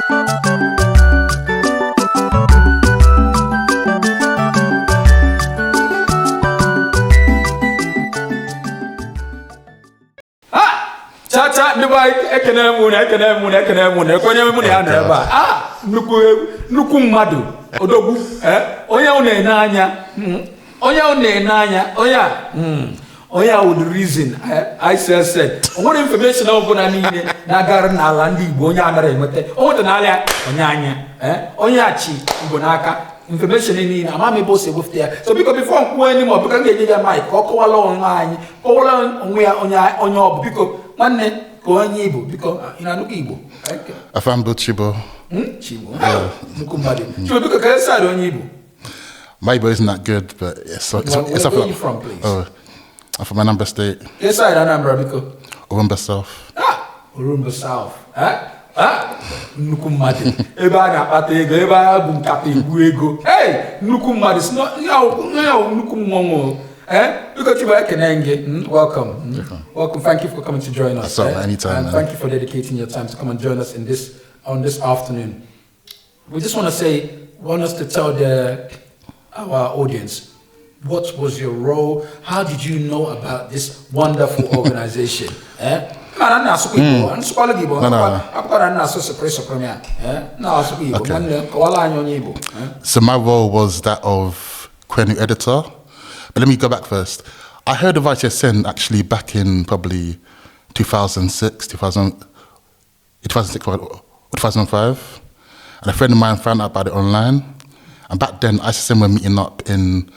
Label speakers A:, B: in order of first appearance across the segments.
A: Chacha, Dubai, Ekenemune, Kwenu, Nuku Madu, Odogu, Oya Oya would reason. I said, what information over Nagar Nalandi, Bonya, Oya, Oyachi, Bonaka. Information in Amami Bosse with there. So because before Kwenu more, because get your mic, or along line, all on your because one go on Yibo, because in a Nukibo.
B: I found Chigbo.
A: Chigbo. Nukumbadi. So because I said on Yibo.
B: My boy isn't that good, but it's
A: where are you from, please?
B: Oh, I'm from Anambra State.
A: Yes, I Anambra because
B: Urumba South.
A: Urumba South. Nukumadi. Eba patego, eba bunkapi buego. Hey, Nukumadi is not Nukumongo. Look at you back in Enge. Welcome. Welcome. Thank you for coming to join us.
B: Anytime.
A: And thank you for dedicating your time to come and join us on this afternoon. We just want us to tell our audience, what was your role? How did you know about this wonderful organization? So
B: my role was that of Kwenu editor. But let me go back first. I heard of Icsn actually back in probably 2005. And a friend of mine found out about it online. And back then, Icsn were meeting up in,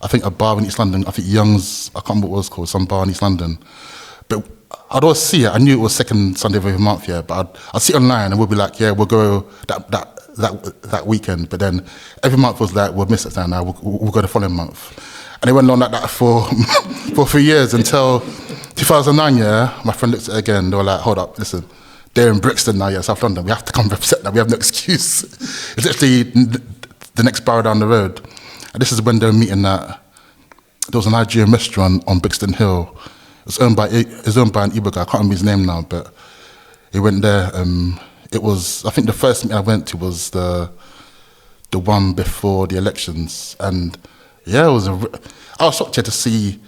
B: I think, a bar in East London. I think Young's, I can't remember what it was called, some bar in East London. But I'd always see it. I knew it was second Sunday of every month, yeah. But I'd see it online and we'll be like, yeah, we'll go that weekend. But then every month was like, we'll miss it now. We'll go the following month. And it went on like that for 3 years until 2009, yeah. My friend looked at it again. They were like, hold up, listen. They're in Brixton now, yeah, South London. We have to come represent that. We have no excuse. It's literally the next borough down the road. And this is when they were meeting at, there was a Nigerian restaurant on Brixton Hill. It was owned by an Igbo guy, I can't remember his name now, but he went there. It was, I think the first meeting I went to was the one before the elections. And yeah, I was shocked here to see,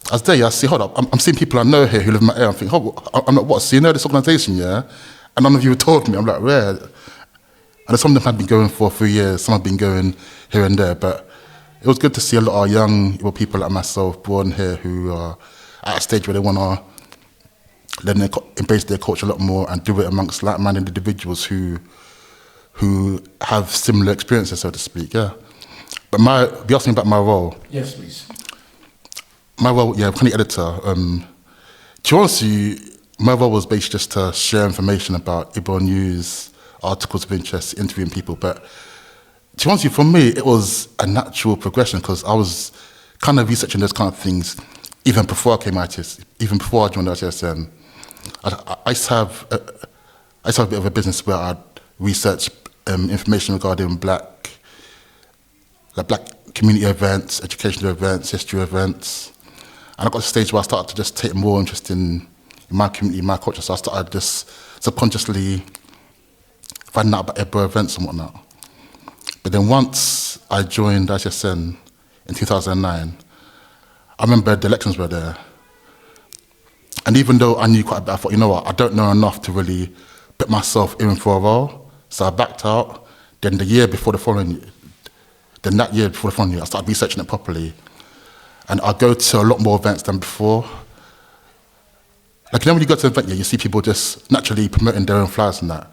B: I was there, I see, hold up, I'm seeing people I know here who live in my area. I'm thinking, I'm like, what, so you know this organisation, yeah? And none of you told me. I'm like, yeah. And some of them had been going for 3 years, some have been going here and there, but it was good to see a lot of young people like myself born here who are at a stage where they want to embrace their culture a lot more and do it amongst like-minded individuals who have similar experiences, so to speak, yeah. But you asked me about my role.
A: Yes, please.
B: My role, yeah, kind of editor. To be honest with you, my role was basically just to share information about Igbo news, articles of interest, interviewing people. But to be honest with you, for me, it was a natural progression because I was kind of researching those kind of things even before I came even before I joined Icsn. I used to have a bit of a business where I'd research information regarding black community events, educational events, history events. And I got to a stage where I started to just take more interest in my community, my culture. So I started just subconsciously finding out about Igbo events and whatnot. But then once I joined Icsn in 2009, I remember the elections were there. And even though I knew quite a bit, I thought, you know what, I don't know enough to really put myself in for a role. So I backed out. Then that year before the following year, I started researching it properly. And I go to a lot more events than before. Like, you know, when you go to an event, you see people just naturally promoting their own flyers and that,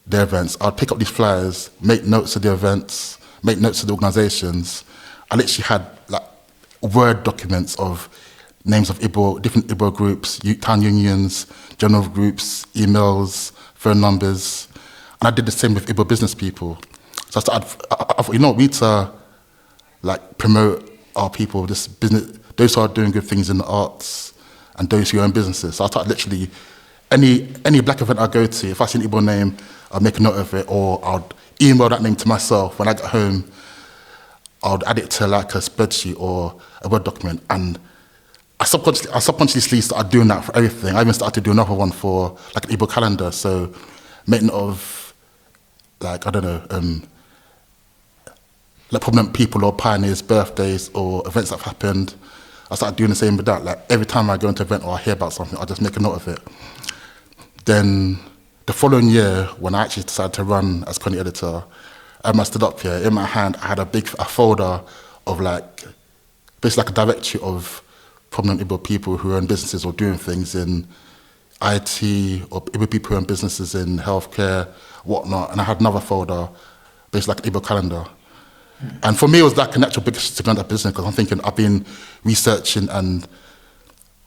B: their events. I'd pick up these flyers, make notes of the events, make notes of the organizations. I literally had like Word documents of names of different Igbo groups, town unions, general groups, emails, phone numbers. And I did the same with Igbo business people. So I thought, you know, we need to like promote our people, this business, those who are doing good things in the arts and those who own businesses. So I started literally, any black event I go to, if I see an Igbo name, I'll make a note of it, or I'll email that name to myself. When I get home, I'll add it to like a spreadsheet or a Word document. And I subconsciously started doing that for everything. I even started to do another one for like an Igbo calendar. So make note of like, I don't know, like prominent people or pioneers' birthdays or events that have happened. I started doing the same with that. Like every time I go into an event or I hear about something, I just make a note of it. Then the following year, when I actually decided to run as Kwenu editor, I stood up here. In my hand, I had a folder of like, basically like a directory of prominent Igbo people who own businesses or doing things in IT, or Igbo people who own businesses in healthcare, whatnot. And I had another folder, basically like an Igbo calendar. And for me, it was like a natural big to run that business because I'm thinking I've been researching and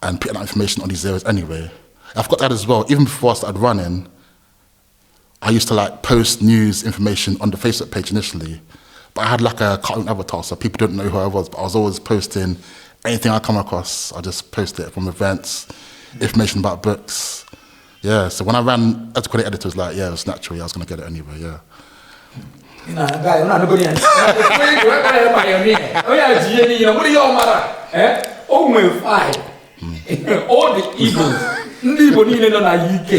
B: putting out information on these areas anyway. I've got that as well. Even before I started running, I used to like post news information on the Facebook page initially, but I had like a cartoon avatar, so people didn't know who I was. But I was always posting anything I come across. I just post it from events, information about books. Yeah. So when I ran as a Kwenu editor, it was like, yeah, it was natural. Yeah, I was going to get it anyway. Yeah.
A: You know, guy, you're not going to all the Igbos, ndị Igbo niile nọ na UK,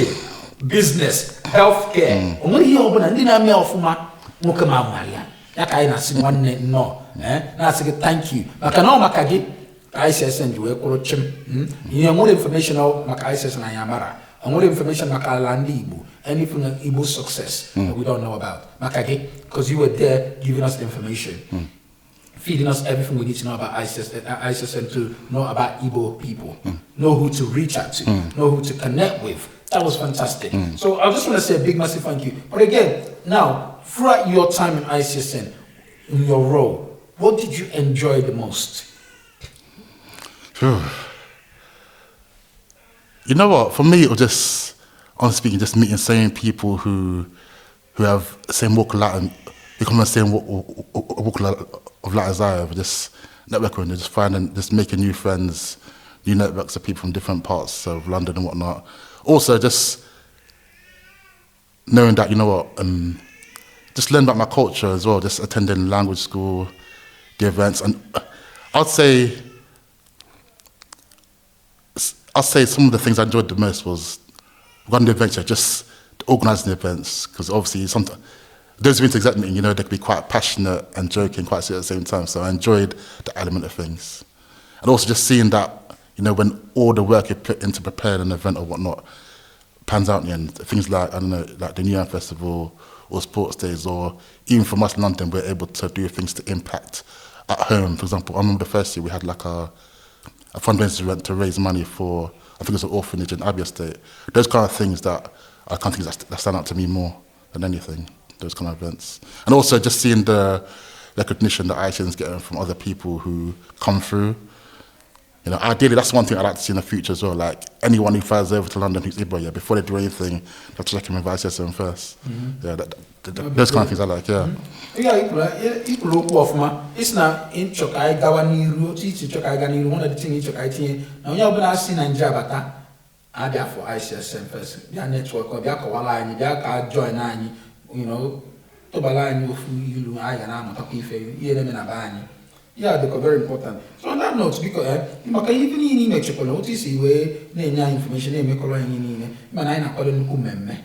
A: business, healthcare. Onwere ihe ọbụla ndị na-eme ọfụma nwoke ma Maria. Ya ka anyị na-asị nwanne nnọọ, na-asị gị thank you. Maka na ọ maka gị ka Icsn ji wee kwụrụ chim. Ihe nwere information maka Icsn anyị amara. Onwere information maka ala ndị Igbo. Anything Igbo success that we don't know about. Maka gị, because you were there giving us the information. Feeding us everything we need to know about Icsn to know about Igbo people, know who to reach out to, know who to connect with. That was fantastic. So I just want to say a big, massive thank you. But again, now, throughout your time in Icsn, in your role, what did you enjoy the most?
B: You know what? For me, it was just, honestly speaking, just meeting same people who have the same walk of life, who come on the same walk of life as I have. Just networking, just finding, just making new friends, new networks of people from different parts of London and whatnot. Also, just knowing that, you know what, just learn about my culture as well, just attending language school, the events. And I'd say some of the things I enjoyed the most was running the events, just organising the events, because obviously sometimes those who exact meeting, you know, they can be quite passionate and joking quite at the same time. So I enjoyed the element of things. And also just seeing that, you know, when all the work you put into preparing an event or whatnot pans out in the end, things like, I don't know, like the New Year Festival or sports days, or even from us in London, we're able to do things to impact at home. For example, I remember the first year we had like a fundraising event to raise money for, I think it was an orphanage in Abbey Estate. Those kind of things that are kind of things that stand out to me more than anything, those kind of events. And also just seeing the recognition that Icsn is getting from other people who come through. You know, ideally, that's one thing I'd like to see in the future as well. Like, anyone who flies over to London who's Igbo, yeah, before they do anything, they have to check in with Icsn first. Yeah, those kind of things I like, yeah.
A: Yeah, people look off, man. It's not in Chok, I go on you, teach Chok, I got one of the things Chok, I think. Now, you're going to see Ninja, I there for Icsn first. Their network, or their Kawala, their join, you know, Tobaline, you, I and I'm talking for you, hear them in a band. Yeah, they are very important. So on that note, because you can even in make a notice where they information they make a line in man I call Nukumeme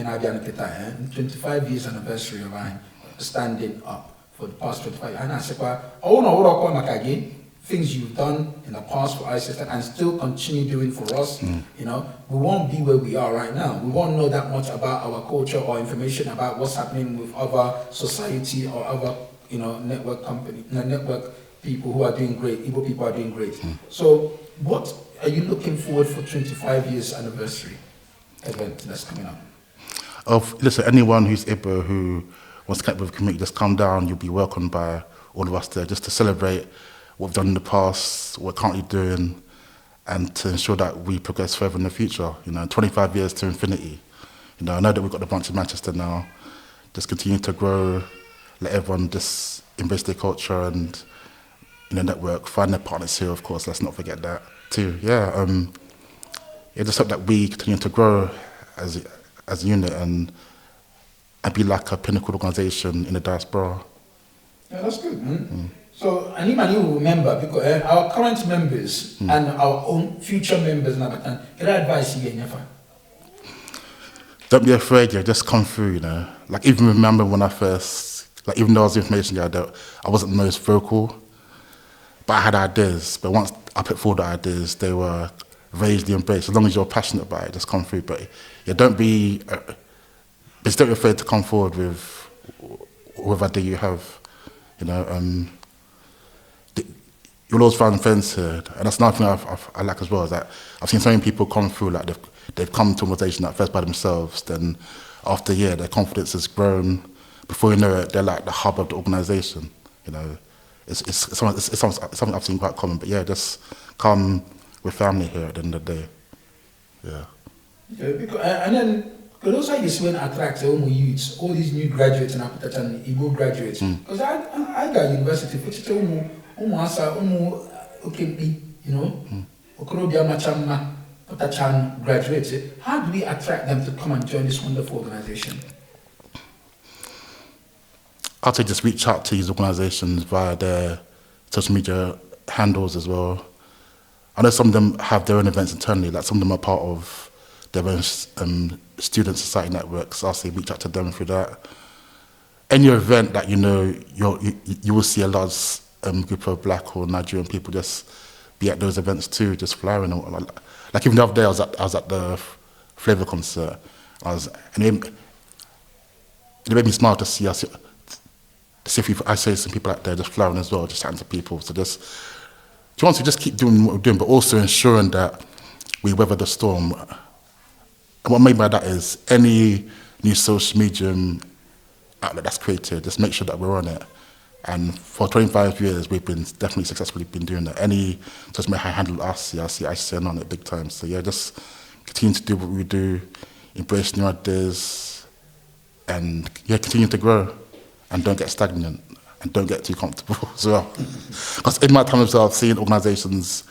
A: na Bianca 25 years anniversary of mine standing up for the past 25 and I said, I want to work again things you've done in the past for Icsn and still continue doing for us. You know, we won't be where we are right now. We won't know that much about our culture or information about what's happening with other society or other, you know, network people who are doing great, Igbo people are doing great. So what are you looking forward for 25 years anniversary event that's coming up?
B: Listen, anyone who's Igbo who wants to connect with the community, just come down, you'll be welcomed by all of us there, just to celebrate what we've done in the past, what we're currently doing, and to ensure that we progress further in the future. You know, 25 years to infinity. You know, I know that we've got the branch in Manchester now, just continue to grow, let everyone just embrace their culture and, you know, network, find their partners here, of course, let's not forget that too. Yeah, just hope that we continue to grow as a unit and be like a pinnacle organisation in the diaspora.
A: Yeah, that's good, man. So anybody will remember, because our current members and our own future members, can I advise you again,
B: don't be afraid, just come through, Like, even remember when I first, like, even though I was the information guy, I wasn't the most vocal, but I had ideas. But once I put forward the ideas, they were raised, embraced. As long as you're passionate about it, just come through. But don't be afraid to come forward with whatever idea you have, You'll always find friends here, and that's another thing I like as well, is that I've seen so many people come through, like they've come to an organisation at first by themselves, then after a year their confidence has grown. Before you know it, they're like the hub of the organisation. It's something I've seen quite common. But just come with family here at the end of the day.
A: And then, because those are the when attract youths, all these new graduates and Igbo graduates. Because I got university, which Okorobia Machama, Otachan graduates. How do we attract them to come and join this wonderful organization?
B: I'd say just reach out to these organizations via their social media handles as well. I know some of them have their own events internally, like some of them are part of their own student society networks. I'll say reach out to them through that. Any event that you will see a large group of Black or Nigerian people just be at those events too, just flying. Like even the other day, I was at the Flavour concert. And it made me smile to see I say some people out there just flying as well, just chatting to people. So just keep doing what we're doing, but also ensuring that we weather the storm. And what I mean by that is any new social medium outlet that's created, just make sure that we're on it. And for 25 years, we've been definitely successfully been doing that. Any social media handle I see Icsn on it big time. So just continue to do what we do, embrace new ideas, and continue to grow, and don't get stagnant, and don't get too comfortable as well. Because in my time as well, I've seen organisations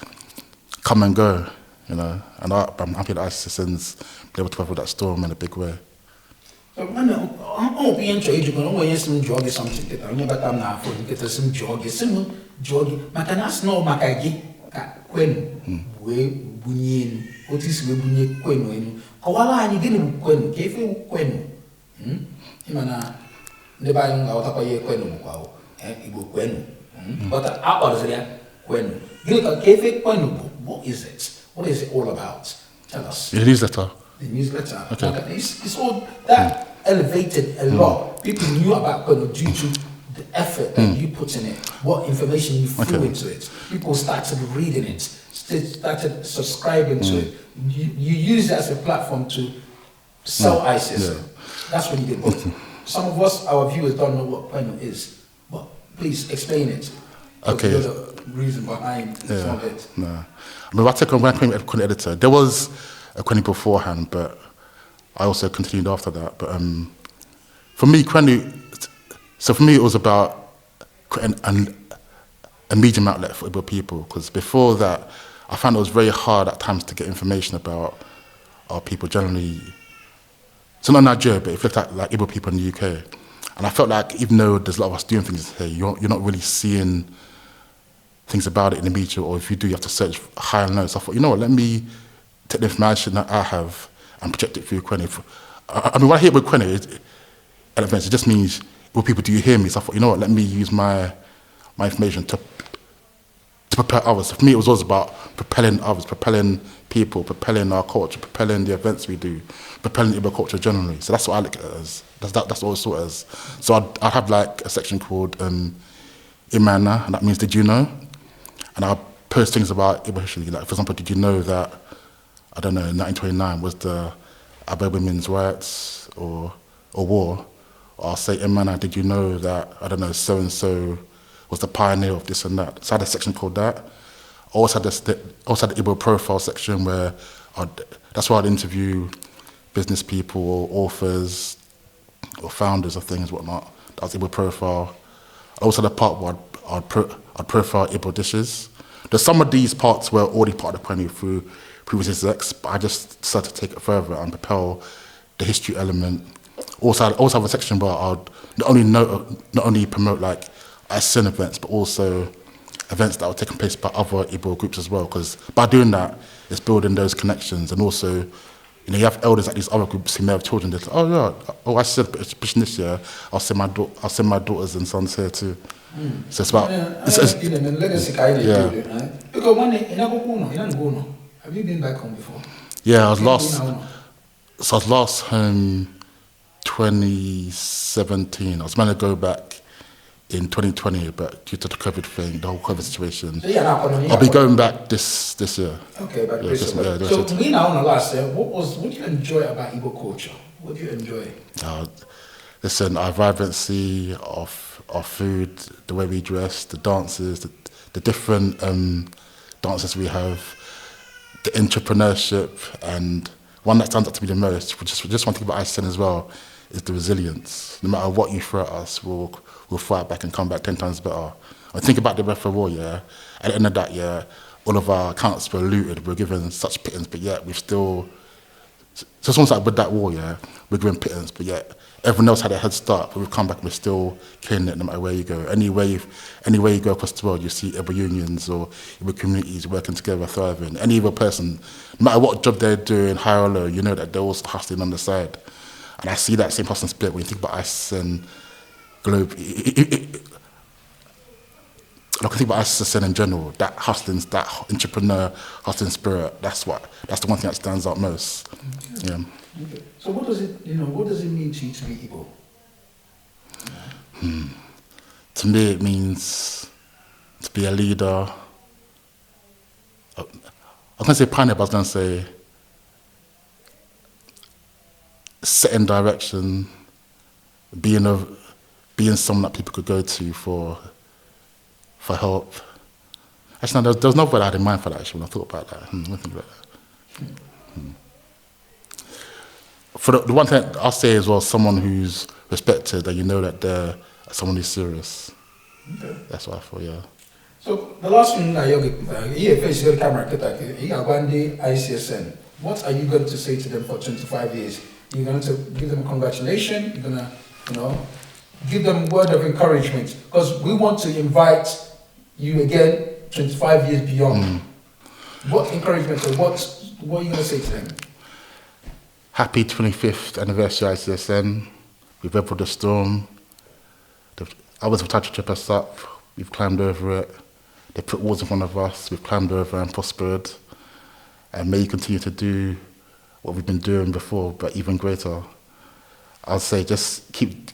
B: come and go, and I'm happy that Icsn's been able to weather that storm in a big way.
A: So when I'm being trained, you're going to some jog something that I'm never done now for get some jog, Matanas no Makagi, Kwenu, we bunyin, what is we bunye Kwenu, Kawala and you didn't Kwenu, gave you Kwenu. Himana, the buying out of a Kwenu, Ibu Kwenu. But our there, Kwenu. Give a cafe Kwenu, what is it? What is it all about? Tell us.
B: The newsletter.
A: The newsletter.
B: Okay.
A: It's all that elevated a lot. People knew about Kwenu due to the effort that you put in it, what information you threw into it. People started reading it, started subscribing to it. You use it as a platform to sell ISIS. That's what you did. But some of us, our viewers, don't know what Kwenu is. But please explain it.
B: Okay.
A: The reason behind some of it.
B: No. I mean, I took on when I became Kwenu editor. There was a Kwenu beforehand, but I also continued after that. But for me, Kwenu, it was about creating a medium outlet for Igbo people. Because before that, I found it was very hard at times to get information about our people generally. So not Nigeria, but if you looked at like Igbo people in the UK, and I felt like even though there's a lot of us doing things here, you're not really seeing things about it in the media, or if you do, you have to search high and low. So I thought, let me take the information that I have and project it through Kwenu. I mean, when I hear about Kwenu at events, it just means, well, people, do you hear me? So I thought, let me use my information to propel others. So for me, it was always about propelling others, propelling people, propelling our culture, propelling the events we do, propelling Igbo culture generally. So that's what I look at it as. That's what I saw it as. So I'd have like a section called Imana, and that means did you know? And I'll post things about Igbo history. Like, for example, did you know that, I don't know, in 1929 was the Aba women's rights or war? Or I'll say, Imana, did you know that, I don't know, so-and-so was the pioneer of this and that? So I had a section called that. I also had the Igbo profile section where that's where I'd interview business people or authors or founders of things, whatnot. That was Igbo profile. I also had a part where I'd profile Igbo dishes. There's some of these parts were already part of the Kwenu through previous execs, but I just decided to take it further and propel the history element. Also have a section where I'd not only promote like Icsn events, but also events that were taking place by other Igbo groups as well. Because by doing that, it's building those connections and also you know, you have elders at these other groups who may have children. They're like, oh yeah, oh I said Bishop this year. I'll send my daughters and sons here too. So it's about
A: Have you been back home before?
B: Yeah, I was last home 2017. I was meant to go back in 2020, but due to the COVID thing, the whole COVID situation, I'll be going back this year.
A: Okay, but
B: yeah,
A: so me now on the last year, what do you enjoy about Igbo culture? What do you enjoy?
B: Listen, our vibrancy of food, the way we dress, the dances, the different dances we have, the entrepreneurship, and one that stands out to me the most, which is just one thing about Icsn as well, is the resilience. No matter what you throw at us, we'll fight back and come back 10 times better. I think about the Breath of War, yeah. At the end of that year, all of our accounts were looted, we're given such pittance, but yet we've still. So it's almost like with that war, yeah, we're given pittance, but yet everyone else had a head start, but we've come back and we're still killing it no matter where you go. Anywhere you go across the world, you see Igbo unions or Igbo communities working together, thriving. Any Igbo person, no matter what job they're doing, high or low, you know that they're also hustling on the side. And I see that same hustling spirit when you think about Icsn Globe. I can think about Icsn in general, that hustling, that entrepreneur hustling spirit, that's the one thing that stands out most.
A: Okay.
B: Yeah.
A: Okay. So what does it mean to you to be Igbo?
B: To me, it means to be a leader. I was going to say pioneer, but I was going to say setting direction, being someone that people could go to for help. Actually, no, there was no word I had in mind for that, actually, when I thought about that. I didn't think about that. For the one thing I'll say as well, someone who's respected and you know that they're someone who's serious.
A: Okay.
B: That's what I thought, yeah.
A: So the last one, you face your camera, Icsn. What are you going to say to them for 25 years? You're going to give them congratulations. You're going to, give them a word of encouragement, because we want to invite you again 25 years beyond. What encouragement or what are you going to say to them?
B: Happy 25th anniversary Icsn. We've weathered the storm. Others have tried to trip us up. We've climbed over it. They put walls in front of us. We've climbed over and prospered. And may you continue to do what we've been doing before, but even greater. I'll say just keep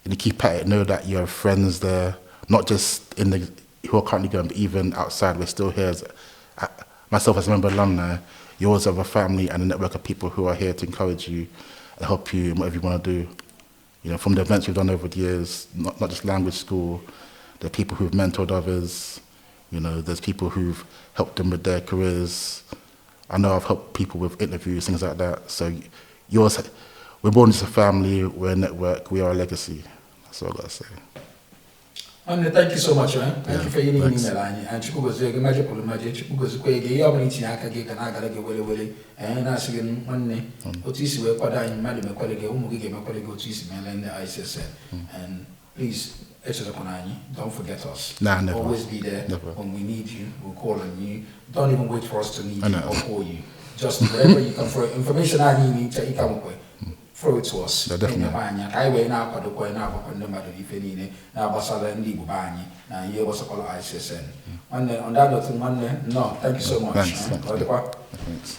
B: at it. Know that you have friends there, not just who are currently going, but even outside. We're still here. Myself as a member of alumni, you always have a family and a network of people who are here to encourage you and help you in whatever you want to do. From the events we've done over the years, not just language school, there are people who've mentored others. There's people who've helped them with their careers. I know I've helped people with interviews, things like that. So we're born as a family, we're a network, we are a legacy. That's all I've got to say.
A: Thank you so much, man. Thank you for your email. And Chigbo was very much Chigbo was quite a young Chinaka, and I got to get willy, and I see one day, Otis were quite a madam, a colleague, whom we gave a colleague Otis, and the Icsn. And please, don't forget us.
B: Never.
A: Always be there.
B: Never.
A: When we need you, we'll call on you. Don't even wait for us to need you or call you. Just wherever you come for information I need to come up with. Throw it to us.
B: Definitely.
A: I way now for the coin now for the matter if any now Basala and Libu Bani and you was a call Icsn. On that note, no, thank you so much.
B: Thanks.